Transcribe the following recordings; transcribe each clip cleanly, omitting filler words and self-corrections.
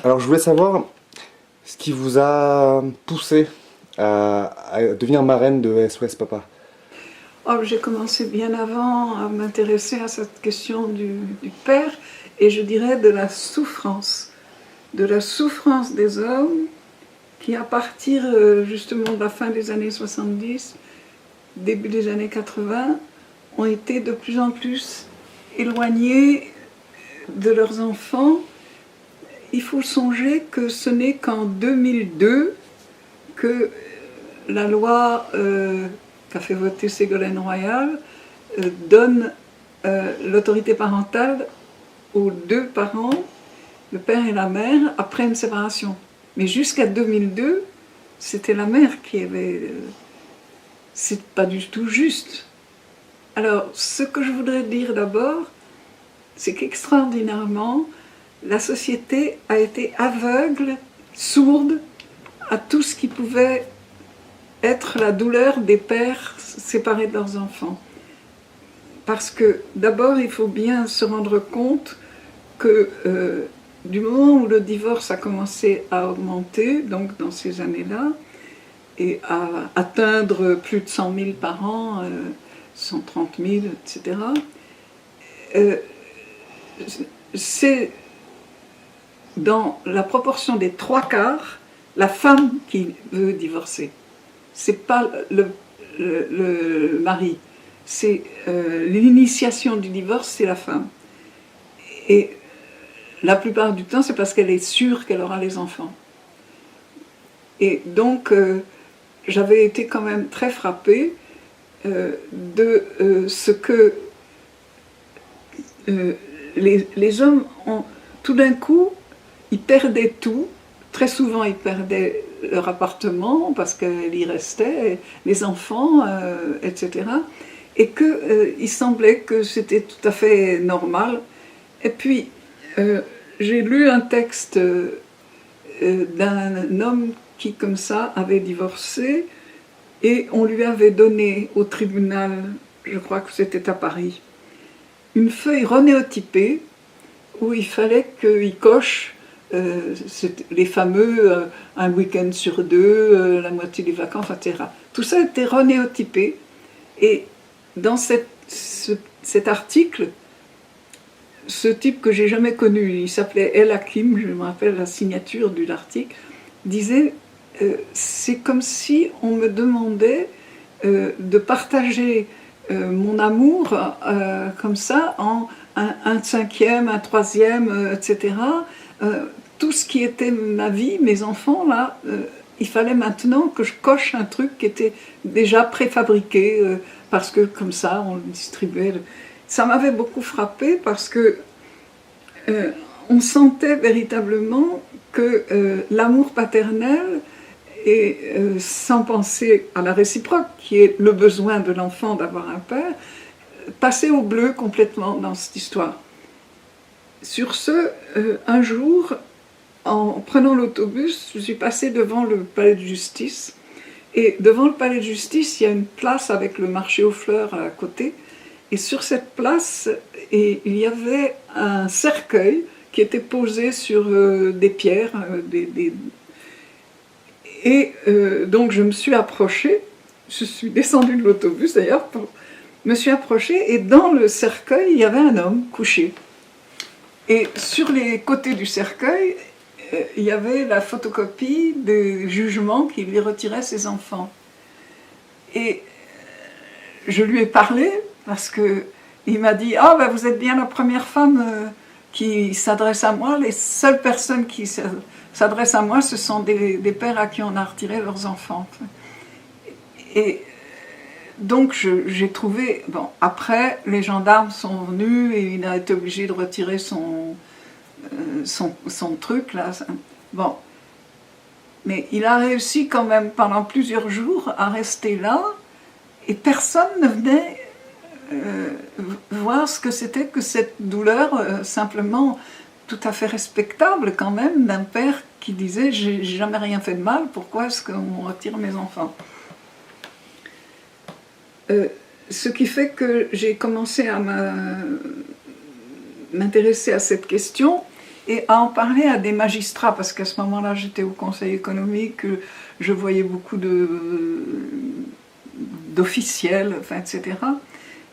Alors je voulais savoir ce qui vous a poussé à devenir marraine de SOS Papa. Oh, j'ai commencé bien avant à m'intéresser à cette question du père, et je dirais de la souffrance des hommes qui, à partir justement de la fin des années 70, début des années 80, ont été de plus en plus éloignés de leurs enfants. Il faut songer que ce n'est qu'en 2002 que la loi qu'a fait voter Ségolène Royal donne l'autorité parentale aux deux parents, le père et la mère, après une séparation. Mais jusqu'à 2002, c'était la mère qui avait... c'est pas du tout juste. Alors, ce que je voudrais dire d'abord, c'est qu'extraordinairement, la société a été aveugle, sourde à tout ce qui pouvait être la douleur des pères séparés de leurs enfants. Parce que d'abord, il faut bien se rendre compte que du moment où le divorce a commencé à augmenter, donc dans ces années-là, et à atteindre plus de 100 000 par an, 130 000, etc., c'est dans la proportion des 3/4 la femme qui veut divorcer. C'est pas le mari. C'est l'initiation du divorce, c'est la femme. Et la plupart du temps, c'est parce qu'elle est sûre qu'elle aura les enfants. Et donc, j'avais été quand même très frappée de ce que les hommes ont, tout d'un coup, ils perdaient tout. Très souvent, ils perdaient leur appartement parce qu'ils y restaient, les enfants, etc. Et qu'il semblait que c'était tout à fait normal. Et puis, j'ai lu un texte d'un homme qui, comme ça, avait divorcé et on lui avait donné au tribunal, je crois que c'était à Paris, une feuille renéotypée où il fallait qu'il coche les fameux un week-end sur deux, la moitié des vacances, etc. Tout ça était renéotypé. Et dans cet article, ce type que j'ai jamais connu, il s'appelait El Hakim, je me rappelle la signature de l'article, disait c'est comme si on me demandait de partager mon amour comme ça en un cinquième, un troisième, etc. Tout ce qui était ma vie, mes enfants, là, il fallait maintenant que je coche un truc qui était déjà préfabriqué, parce que comme ça, on le distribuait. Ça m'avait beaucoup frappée parce que on sentait véritablement que l'amour paternel, et sans penser à la réciproque, qui est le besoin de l'enfant d'avoir un père, passait au bleu complètement dans cette histoire. Sur ce, un jour, en prenant l'autobus, je suis passée devant le palais de justice. Et devant le palais de justice, il y a une place avec le marché aux fleurs à côté. Et sur cette place, il y avait un cercueil qui était posé sur des pierres. Et donc je me suis approchée, je suis descendue de l'autobus d'ailleurs, me suis approchée, et dans le cercueil, il y avait un homme couché. Et sur les côtés du cercueil, il y avait la photocopie des jugements qui lui retiraient ses enfants. Et je lui ai parlé parce qu'il m'a dit « Ah, ben vous êtes bien la première femme qui s'adresse à moi. Les seules personnes qui s'adressent à moi, ce sont des pères à qui on a retiré leurs enfants. » Et donc j'ai trouvé... Bon, après, les gendarmes sont venus et il a été obligé de retirer son truc, là. Bon. Mais il a réussi quand même pendant plusieurs jours à rester là, et personne ne venait voir ce que c'était que cette douleur simplement tout à fait respectable quand même d'un père qui disait « j'ai jamais rien fait de mal, pourquoi est-ce qu'on retire mes enfants ?» Ce qui fait que j'ai commencé à m'intéresser à cette question, et à en parler à des magistrats, parce qu'à ce moment-là j'étais au Conseil économique, je voyais beaucoup d'officiels, enfin, etc.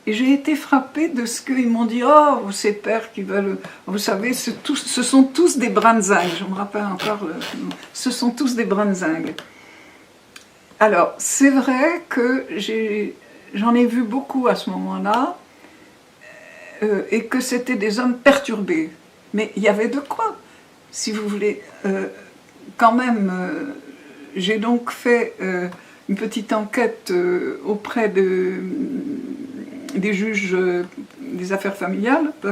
Et j'ai été frappée de ce qu'ils m'ont dit. Oh, ces pères qui veulent, vous savez, ce sont tous des brandzingues. Je me rappelle encore, ce sont tous des brandzingues. Alors, c'est vrai que j'en ai vu beaucoup à ce moment-là, et que c'était des hommes perturbés. Mais il y avait de quoi, si vous voulez. Quand même, j'ai donc fait une petite enquête auprès des juges des affaires familiales, je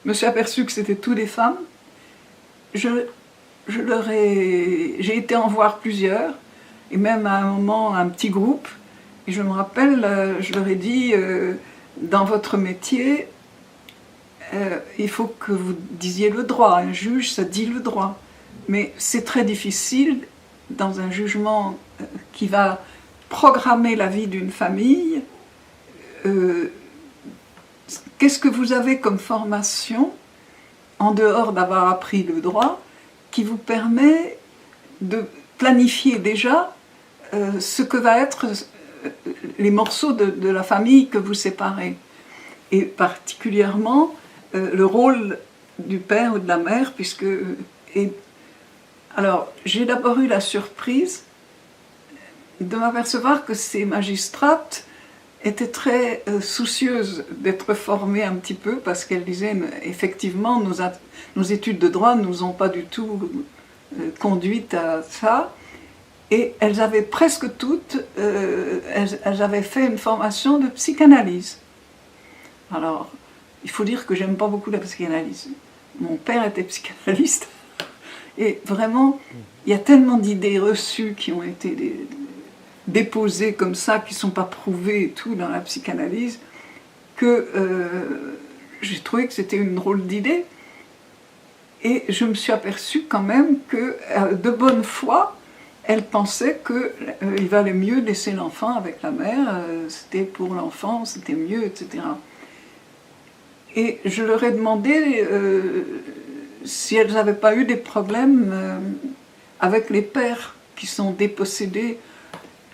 me suis aperçue que c'était tous des femmes. J'ai été en voir plusieurs, et même à un moment un petit groupe, et je me rappelle, je leur ai dit, dans votre métier, il faut que vous disiez le droit, un juge ça dit le droit, mais c'est très difficile dans un jugement qui va programmer la vie d'une famille. Qu'est-ce que vous avez comme formation, en dehors d'avoir appris le droit, qui vous permet de planifier déjà ce que va être les morceaux de la famille que vous séparez, et particulièrement le rôle du père ou de la mère, alors j'ai d'abord eu la surprise de m'apercevoir que ces magistrates étaient très soucieuses d'être formées un petit peu, parce qu'elles disaient effectivement nos études de droit ne nous ont pas du tout conduites à ça, et elles avaient presque toutes, elles avaient fait une formation de psychanalyse. Alors, il faut dire que j'aime pas beaucoup la psychanalyse. Mon père était psychanalyste, et vraiment, il y a tellement d'idées reçues qui ont été déposées comme ça, qui ne sont pas prouvées et tout dans la psychanalyse, que j'ai trouvé que c'était une drôle d'idée. Et je me suis aperçue quand même que, de bonne foi, elle pensait qu'il valait mieux laisser l'enfant avec la mère, c'était pour l'enfant, c'était mieux, etc. Et je leur ai demandé si elles n'avaient pas eu des problèmes avec les pères qui sont dépossédés.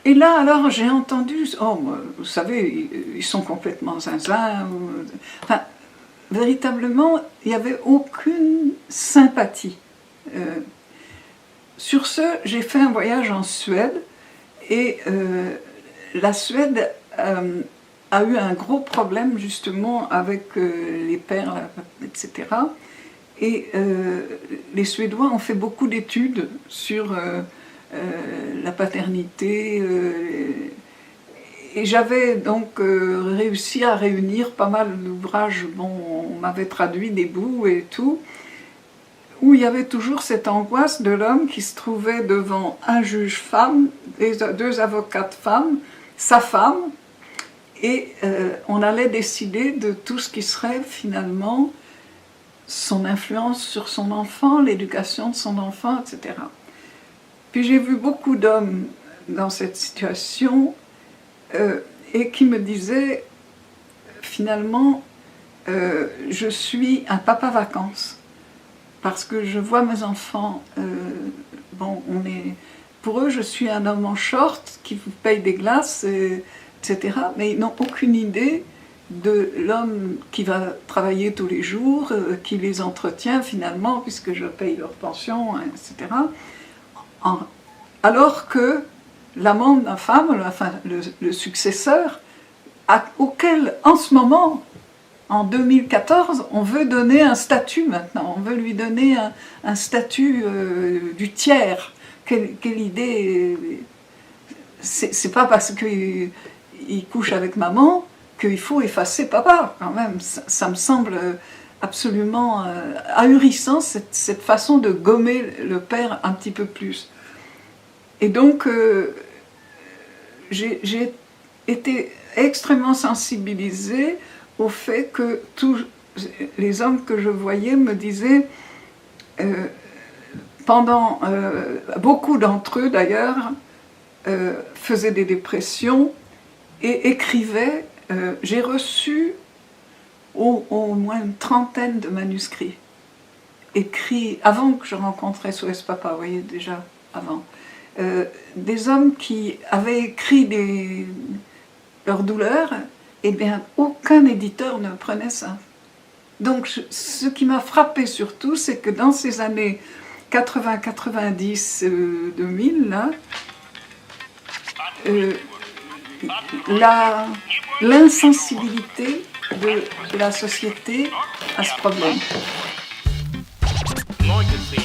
Et là, alors, j'ai entendu, oh, vous savez, ils sont complètement zinzin. Enfin, véritablement, il n'y avait aucune sympathie. Sur ce, j'ai fait un voyage en Suède, et la Suède a eu un gros problème justement avec les pères, etc. Et les Suédois ont fait beaucoup d'études sur la paternité, et j'avais donc réussi à réunir pas mal d'ouvrages, bon, on m'avait traduit des bouts et tout, où il y avait toujours cette angoisse de l'homme qui se trouvait devant un juge femme, deux avocates femmes, sa femme, et on allait décider de tout ce qui serait finalement son influence sur son enfant, l'éducation de son enfant, etc. Puis j'ai vu beaucoup d'hommes dans cette situation et qui me disaient finalement je suis un papa vacances, parce que je vois mes enfants, bon, pour eux je suis un homme en short qui vous paye des glaces, etc. Mais ils n'ont aucune idée de l'homme qui va travailler tous les jours, qui les entretient finalement, puisque je paye leur pension, etc. Alors que l'amant de ma femme, enfin le successeur, auquel en ce moment, en 2014, on veut donner un statut maintenant, on veut lui donner un statut du tiers. Quelle idée! C'est pas parce qu'il couche avec maman qu'il faut effacer papa, quand même. Ça me semble absolument ahurissant, cette façon de gommer le père un petit peu plus. Et donc, j'ai été extrêmement sensibilisée au fait que tous les hommes que je voyais me disaient, beaucoup d'entre eux d'ailleurs, faisaient des dépressions et écrivaient. J'ai reçu au moins une trentaine de manuscrits. écrit, avant que je rencontrais SOS Papa, vous voyez, déjà avant, des hommes qui avaient écrit leurs douleurs, eh bien, aucun éditeur ne prenait ça. Donc, ce qui m'a frappé surtout, c'est que dans ces années 80, 90, 2000, là, l'insensibilité de la société à ce problème. Anointed seed.